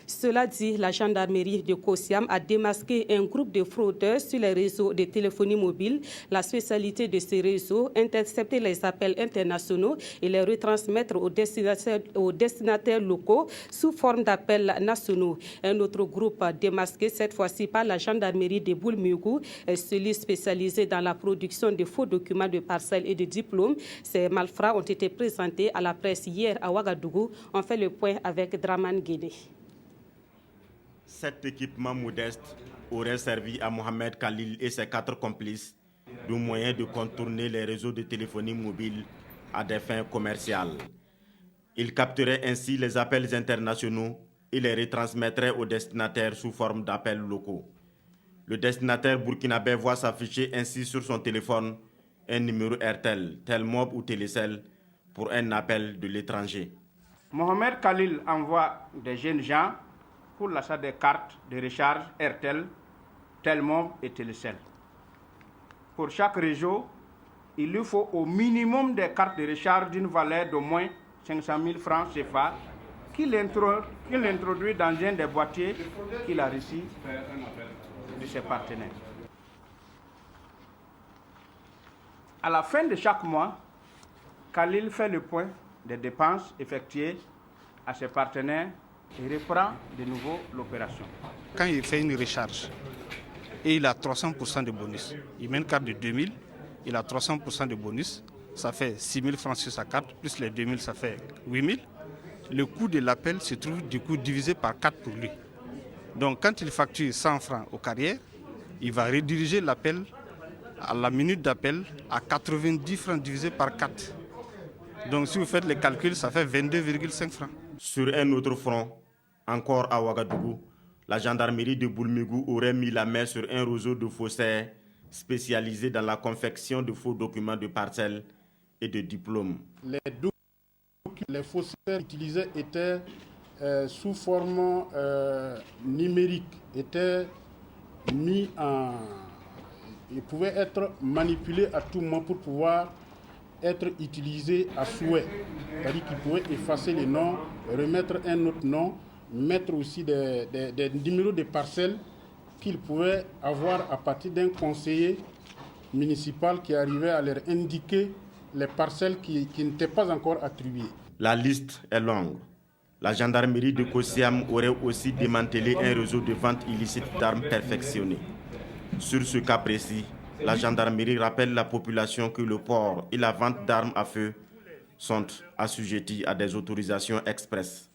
Cela dit, la gendarmerie de Kosiam a démasqué un groupe de fraudeurs sur les réseaux de téléphonie mobile. La spécialité de ces réseaux, intercepter les appels internationaux et les retransmettre aux destinataires locaux sous forme d'appels nationaux. Un autre groupe démasqué, cette fois-ci par la gendarmerie de Boulmugou, celui spécialisé dans la production de faux documents de parcelles et de diplômes. Ces malfrats ont été présentés à la presse hier à Ouagadougou. On fait le point avec Draman Guédé. Cet équipement modeste aurait servi à Mohamed Khalil et ses 4 complices de moyen de contourner les réseaux de téléphonie mobile à des fins commerciales. Ils capteraient ainsi les appels internationaux et les retransmettraient aux destinataires sous forme d'appels locaux. Le destinataire burkinabé voit s'afficher ainsi sur son téléphone un numéro RTL, Telmob ou Télécel pour un appel de l'étranger. Mohamed Khalil envoie des jeunes gens pour l'achat des cartes de recharge RTL, Telmob et Télécel. Pour chaque réseau, il lui faut au minimum des cartes de recharge d'une valeur d'au moins 500 000 francs CFA qu'il introduit dans un des boîtiers qu'il a reçus de ses partenaires. À la fin de chaque mois, Khalil fait le point des dépenses effectuées à ses partenaires et reprend de nouveau l'opération. Quand il fait une recharge et il a 300% de bonus, il met une carte de 2000, il a 300% de bonus, ça fait 6 000 francs sur sa carte, plus les 2000, ça fait 8 000. Le coût de l'appel se trouve du coup divisé par 4 pour lui. Donc quand il facture 100 francs aux carrières, il va rediriger l'appel à la minute d'appel à 90 francs divisé par 4. Donc si vous faites les calculs, ça fait 22,5 francs. Sur un autre front, encore à Ouagadougou, la gendarmerie de Boulmugou aurait mis la main sur un réseau de faussaires spécialisés dans la confection de faux documents de parcelles et de diplômes. Les faussaires utilisés étaient sous forme numérique, étaient mis en... Ils pouvaient être manipulés à tout moment pour pouvoir être utilisés à souhait. C'est-à-dire qu'ils pouvaient effacer les noms, remettre un autre nom, mettre aussi des numéros de parcelles qu'ils pouvaient avoir à partir d'un conseiller municipal qui arrivait à leur indiquer les parcelles qui n'étaient pas encore attribuées. La liste est longue. La gendarmerie de Kosiam aurait aussi démantelé un réseau de vente illicite d'armes perfectionnées. Sur ce cas précis, la gendarmerie rappelle la population que le port et la vente d'armes à feu sont assujettis à des autorisations expresses.